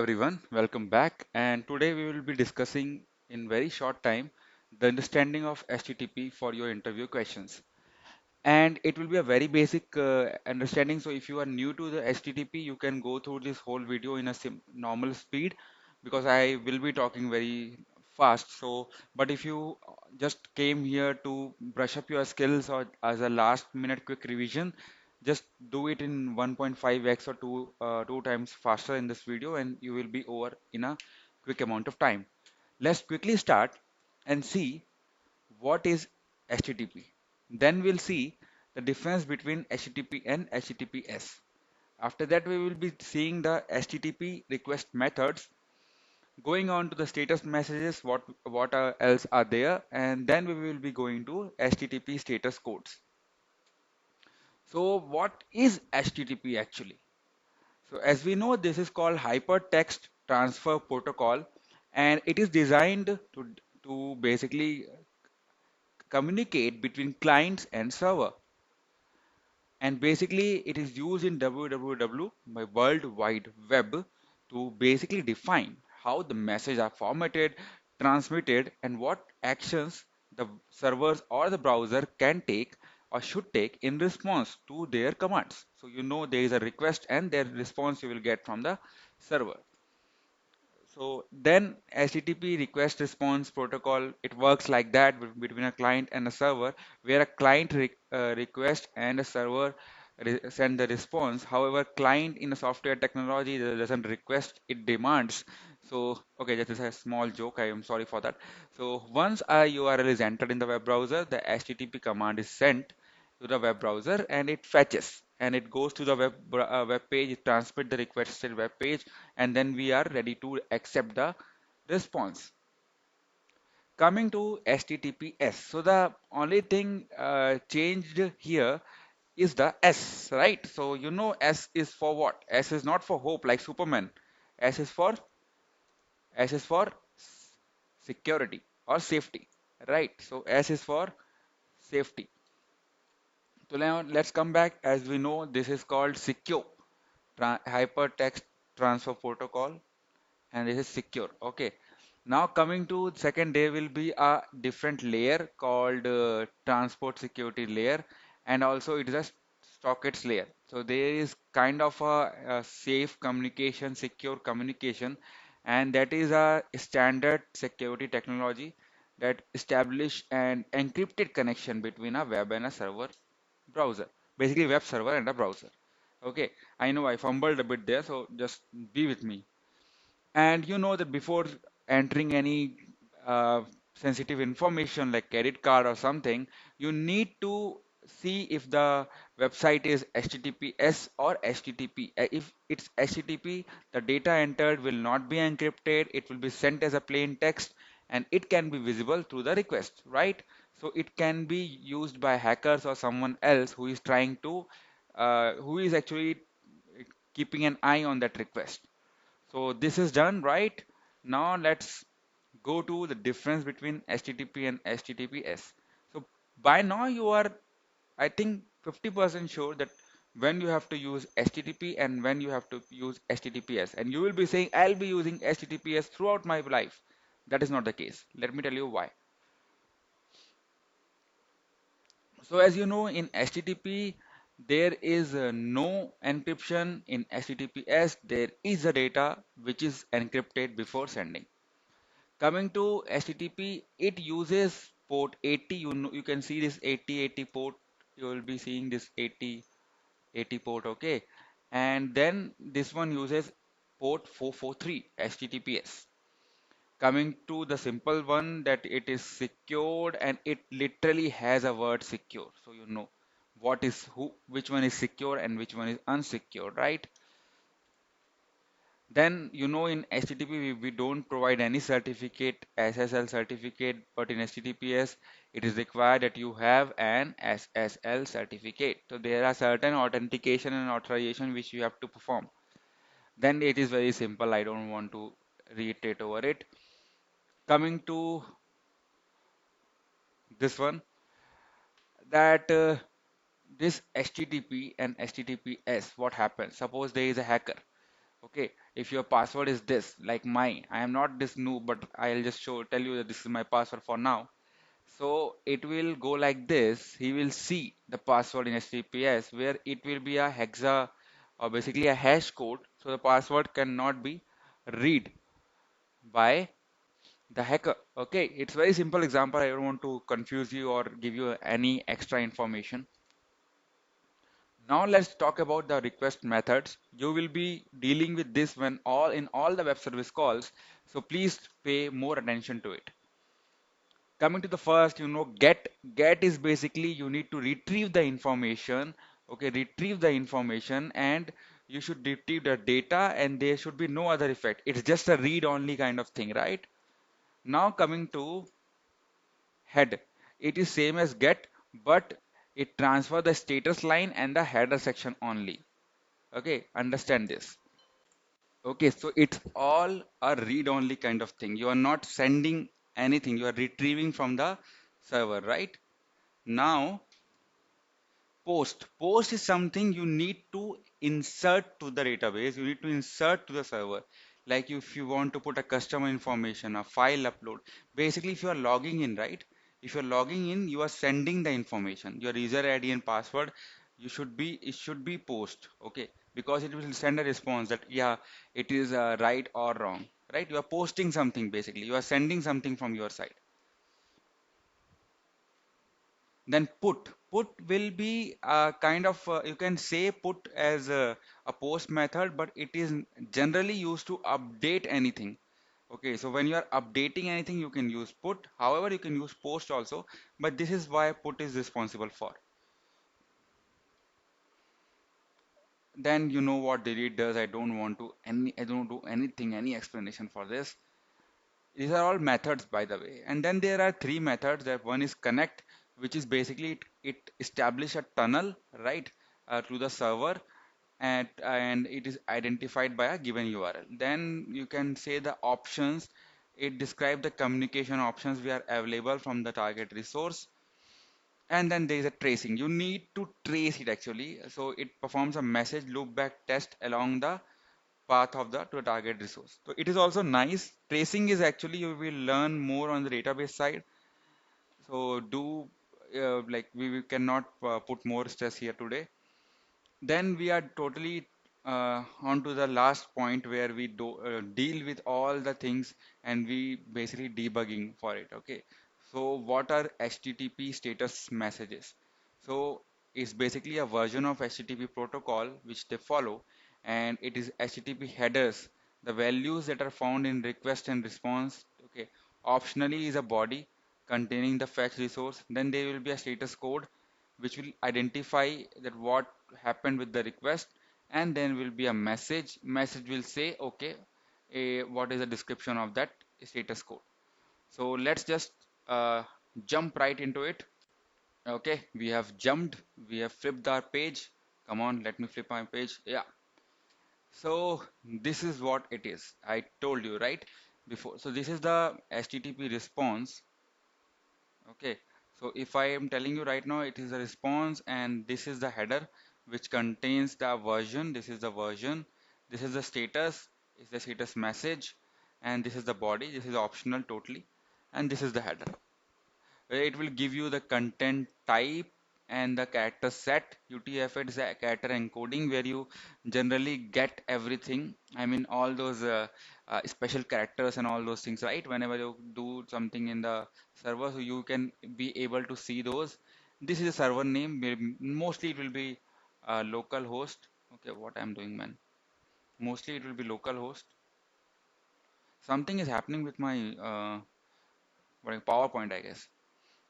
Everyone, welcome back. And today we will be discussing in very short time the understanding of HTTP for your interview questions. And it will be a very basic understanding. So if you are new to the HTTP, you can go through this whole video in a normal speed because I will be talking very fast. But if you just came here to brush up your skills or as a last minute quick revision, just do it in 1.5x or two times faster in this video, and you will be over in a quick amount of time. Let's quickly start and see what is HTTP. Then we'll see the difference between HTTP and HTTPS. After that, we will be seeing the HTTP request methods, going on to the status messages, what else are there, and then we will be going to HTTP status codes. So what is HTTP actually? So as we know, this is called Hypertext Transfer Protocol, and it is designed to basically communicate between clients and server. And basically, it is used in www, by World Wide Web, to basically define how the messages are formatted, transmitted, and what actions the servers or the browser can take or should take in response to their commands. So you know there is a request and their response you will get from the server. So then HTTP request response protocol, it works like that between a client and a server, where a client request and a server send the response. However, client in a software technology doesn't request, it demands. So, okay, that is a small joke. I am sorry for that. So once a URL is entered in the web browser, the HTTP command is sent to the web browser and it fetches and it goes to the web page, it transmits the requested web page, and then we are ready to accept the response. Coming to HTTPS, so the only thing changed here is the S, right? So you know S is for what? S is not for hope like Superman. S is for S is for security or safety, right? So S is for safety. So now let's come back. As we know, this is called secure hypertext transfer protocol, and this is secure. Okay. Now coming to second, there will be a different layer called transport security layer, and also it is a sockets layer. So there is kind of a safe communication, secure communication, and that is a standard security technology that establish an encrypted connection between a web and a server browser, basically web server and a browser. Okay, I know I fumbled a bit there, so just be with me. And you know that before entering any uh, sensitive information like credit card or something, you need to see if the website is HTTPS or HTTP. If it's HTTP, the data entered will not be encrypted, it will be sent as a plain text, and it can be visible through the request, right? So it can be used by hackers or someone else who is trying to, who is actually keeping an eye on that request. So this is done, right? Now let's go to the difference between HTTP and HTTPS. So by now you are, I think, 50% sure that when you have to use HTTP and when you have to use HTTPS. And you will be saying, I'll be using HTTPS throughout my life. That is not the case. Let me tell you why. So as you know, in HTTP, there is no encryption. In HTTPS, there is a data which is encrypted before sending. Coming to HTTP, it uses port 80. You know, you can see this 8080 port. You will be seeing this 8080 port, okay? And then this one uses port 443 HTTPS. Coming to the simple one, that it is secured and it literally has a word secure. So you know what is who, which one is secure and which one is unsecured, right? Then you know in HTTP we don't provide any certificate, SSL certificate, but in HTTPS it is required that you have an SSL certificate. So there are certain authentication and authorization which you have to perform. Then it is very simple. I don't want to reiterate over it. Coming to this one, that this HTTP and HTTPS, what happens? Suppose there is a hacker. Okay, If your password is this, like mine, I am not this noob, but I'll just tell you that this is my password for now. So it will go like this. He will see the password in HTTPS where it will be a hexa or basically a hash code. So the password cannot be read by the hacker. Okay, it's very simple example. I don't want to confuse you or give you any extra information. Now let's talk about the request methods. You will be dealing with this when all the web service calls. So please pay more attention to it. Coming to the first, get is basically you need to retrieve the information. Okay, retrieve the information and you should retrieve the data and there should be no other effect. It's just a read only kind of thing, right? Now coming to head, it is same as get, but it transfer the status line and the header section only. Okay, understand this. Okay, so it's all a read-only kind of thing. You are not sending anything, you are retrieving from the server, right? Now, post is something you need to insert to the database, you need to insert to the server. Like if you want to put a customer information, a file upload. Basically, if you are logging in, right? If you're logging in, you are sending the information, your user ID and password. It should be post, okay? Because it will send a response that yeah, it is right or wrong, right? You are posting something, basically you are sending something from your side. Then put will be a kind of you can say put as a post method, but it is generally used to update anything. Okay, so when you are updating anything, you can use put. However, you can use post also, but this is why put is responsible for. Then you know what delete does. I don't do anything, any explanation for this. These are all methods, by the way. And then there are three methods. That one is connect, which is basically it establish a tunnel, right, to the server, and it is identified by a given URL. Then you can say the options. It describes the communication options we are available from the target resource. And then there is a tracing. You need to trace it actually. So it performs a message loopback test along the path of the target resource. So it is also nice. Tracing is actually you will learn more on the database side. So do like we cannot put more stress here today. Then we are totally on to the last point where we deal with all the things and we basically debugging for it. Okay. So what are HTTP status messages? So it's basically a version of HTTP protocol which they follow, and it is HTTP headers, the values that are found in request and response. Okay. Optionally is a body containing the fetch resource. Then there will be a status code which will identify that what happened with the request, and then will be a message will say okay, what is the description of that status code. So let's just jump right into it. Okay, we have jumped, we have flipped our page. Come on, let me flip my page. Yeah, so this is what it is. I told you right before. So this is the HTTP response. Okay, so if I am telling you right now, it is a response, and this is the header which contains the version. This is the version. This is the status, is the status message, and this is the body. This is optional totally, and this is the header. It will give you the content type and the character set. UTF-8 is a character encoding where you generally get everything. I mean all those special characters and all those things, right? Whenever you do something in the server, so you can be able to see those. This is a server name. Mostly it will be local host. Okay, what I'm doing, man. Mostly it will be local host. Something is happening with my PowerPoint, I guess.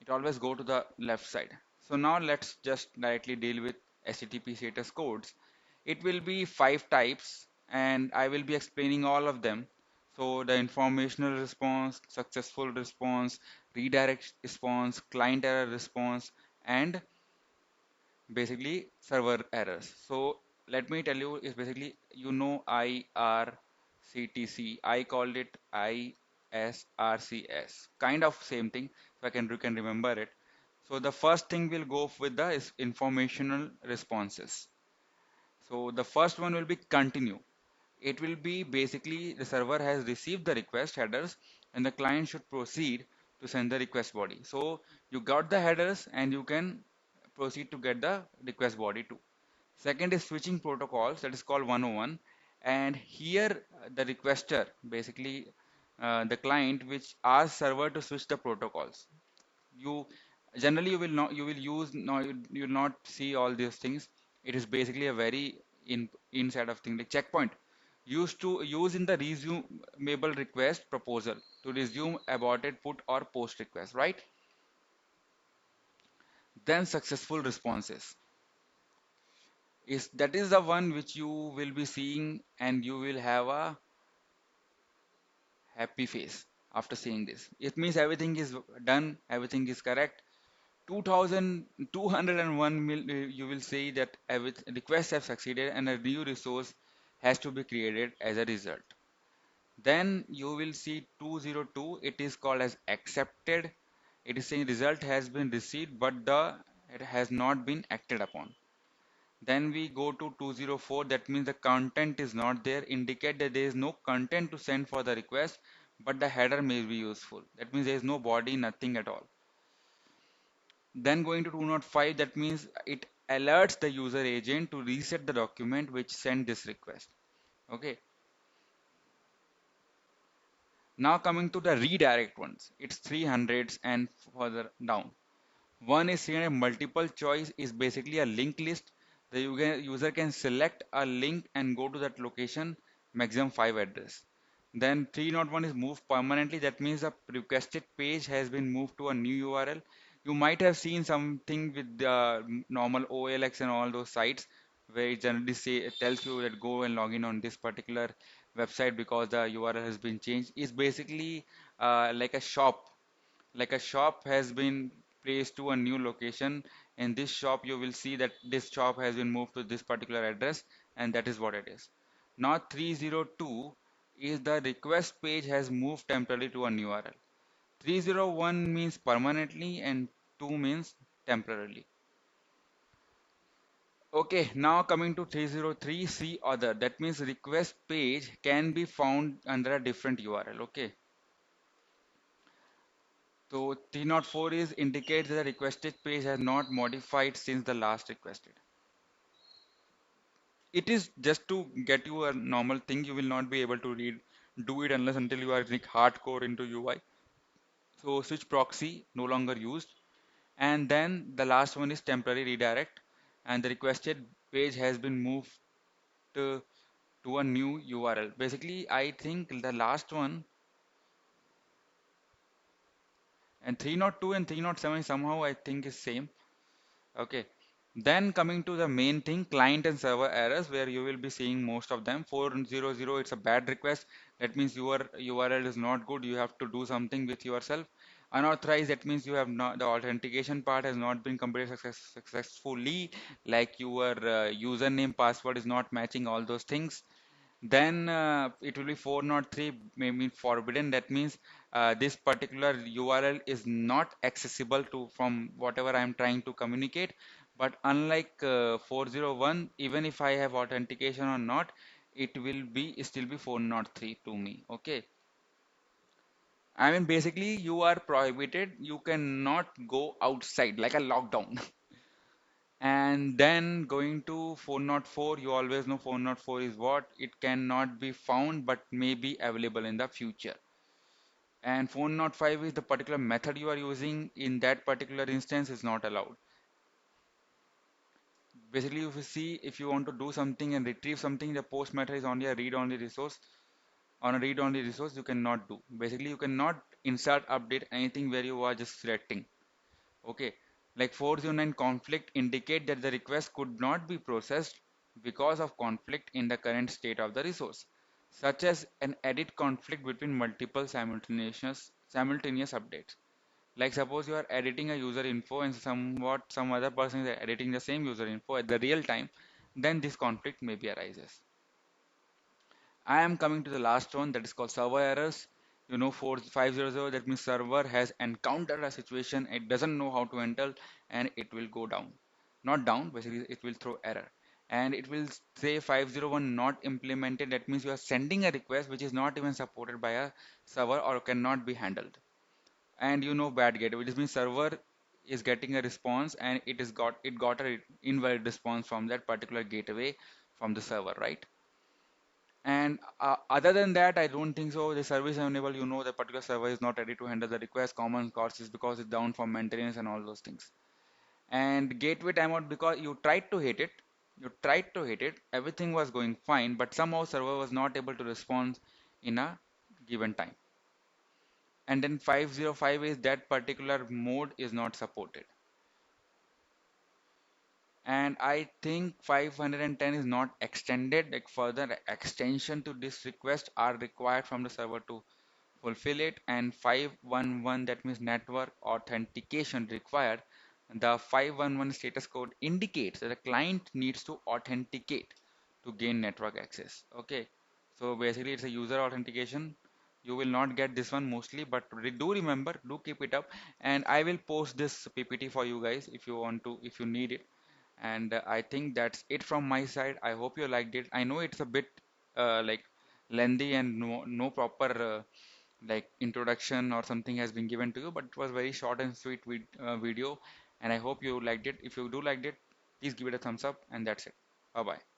It always go to the left side. So now let's just directly deal with HTTP status codes. It will be five types and I will be explaining all of them. So the informational response, successful response, redirect response, client error response, and basically server errors. So let me tell you is basically IRCTC. I called it ISRCS. Kind of same thing. So you can remember it. So the first thing we'll go with the is informational responses. So the first one will be continue. It will be basically the server has received the request headers and the client should proceed to send the request body. So you got the headers and you can proceed to get the request body too. Second is switching protocols, that is called 101. And here the requester, basically the client which asks server to switch the protocols. You generally you will use no you will not see all these things. It is basically a very inside of thing like checkpoint used to use in the resumable request proposal to resume aborted put or post request, right? Then successful responses is that is the one which you will be seeing and you will have a happy face after seeing this. It means everything is done, everything is correct. 2201 you will see that requests have succeeded and a new resource has to be created as a result. Then you will see 202, it is called as accepted. It is saying result has been received but the it has not been acted upon. Then we go to 204, that means the content is not there, indicate that there is no content to send for the request, but the header may be useful. That means there is no body, nothing at all. Then going to 205, that means it alerts the user agent to reset the document which sent this request. Okay. Now coming to the redirect ones, it's 300s and further down. One is here a multiple choice is basically a linked list. The user can select a link and go to that location, maximum 5 address. Then 301 is moved permanently. That means the requested page has been moved to a new URL. You might have seen something with the normal OLX and all those sites where it generally say it tells you that go and log in on this particular website because the URL has been changed. It's basically like a shop, has been placed to a new location. In this shop you will see that this shop has been moved to this particular address and that is what it is. Now 302 is the request page has moved temporarily to a new URL. 301 means permanently and 2 means temporarily. Okay, now coming to 303, see other, that means request page can be found under a different URL. Okay, so 304 is indicates that the requested page has not modified since the last requested. It is just to get you a normal thing. You will not be able to do it unless until you are like hardcore into UI. So switch proxy no longer used. And then the last one is temporary redirect, and the requested page has been moved to, to a new URL. Basically, I think the last one and 302 and 307 somehow I think is same. Okay. Then coming to the main thing, client and server errors, where you will be seeing most of them. 400, it's a bad request. That means your URL is not good. You have to do something with yourself. Unauthorized, that means you have not, the authentication part has not been completed successfully, like your username, password is not matching all those things. Then it will be 403 maybe forbidden. That means this particular URL is not accessible to from whatever I am trying to communicate. But unlike 401, even if I have authentication or not, it will be still be 403 to me. Okay. I mean, basically, you are prohibited. You cannot go outside like a lockdown. And then going to 404, you always know 404 is what? It cannot be found but may be available in the future. And 405 is the particular method you are using in that particular instance is not allowed. Basically, if you see, if you want to do something and retrieve something, the post method is only a read-only resource. On a read-only resource, you cannot do. Basically, you cannot insert, update anything where you are just selecting. Okay, like 409 conflict indicate that the request could not be processed because of conflict in the current state of the resource, such as an edit conflict between multiple simultaneous updates. Like suppose you are editing a user info and some other person is editing the same user info at the real time, then this conflict maybe arises. I am coming to the last one that is called server errors. You know 4500, that means server has encountered a situation it doesn't know how to handle and it will go down. Not down, basically it will throw error. and it will say 501 not implemented. That means you are sending a request which is not even supported by a server or cannot be handled. And you know bad gateway, which means server is getting a response and it got a invalid response from that particular gateway from the server, right? And other than that, I don't think so. The service enable, you know, the particular server is not ready to handle the request. Common cause is because it's down for maintenance and all those things. And gateway timeout because you tried to hit it, everything was going fine, but somehow server was not able to respond in a given time. And then 505 is that particular mode is not supported. And I think 510 is not extended, like further extension to this request are required from the server to fulfill it. And 511, that means network authentication required. The 511 status code indicates that the client needs to authenticate to gain network access. Okay, so basically it's a user authentication. You will not get this one mostly, but do remember, do keep it up. And I will post this PPT for you guys if you want to, if you need it. And I think that's it from my side. I hope you liked it. I know it's a bit like lengthy and no proper like introduction or something has been given to you, but it was very short and sweet video, and I hope you liked it. If you do liked it, please give it a thumbs up, and that's it. Bye bye.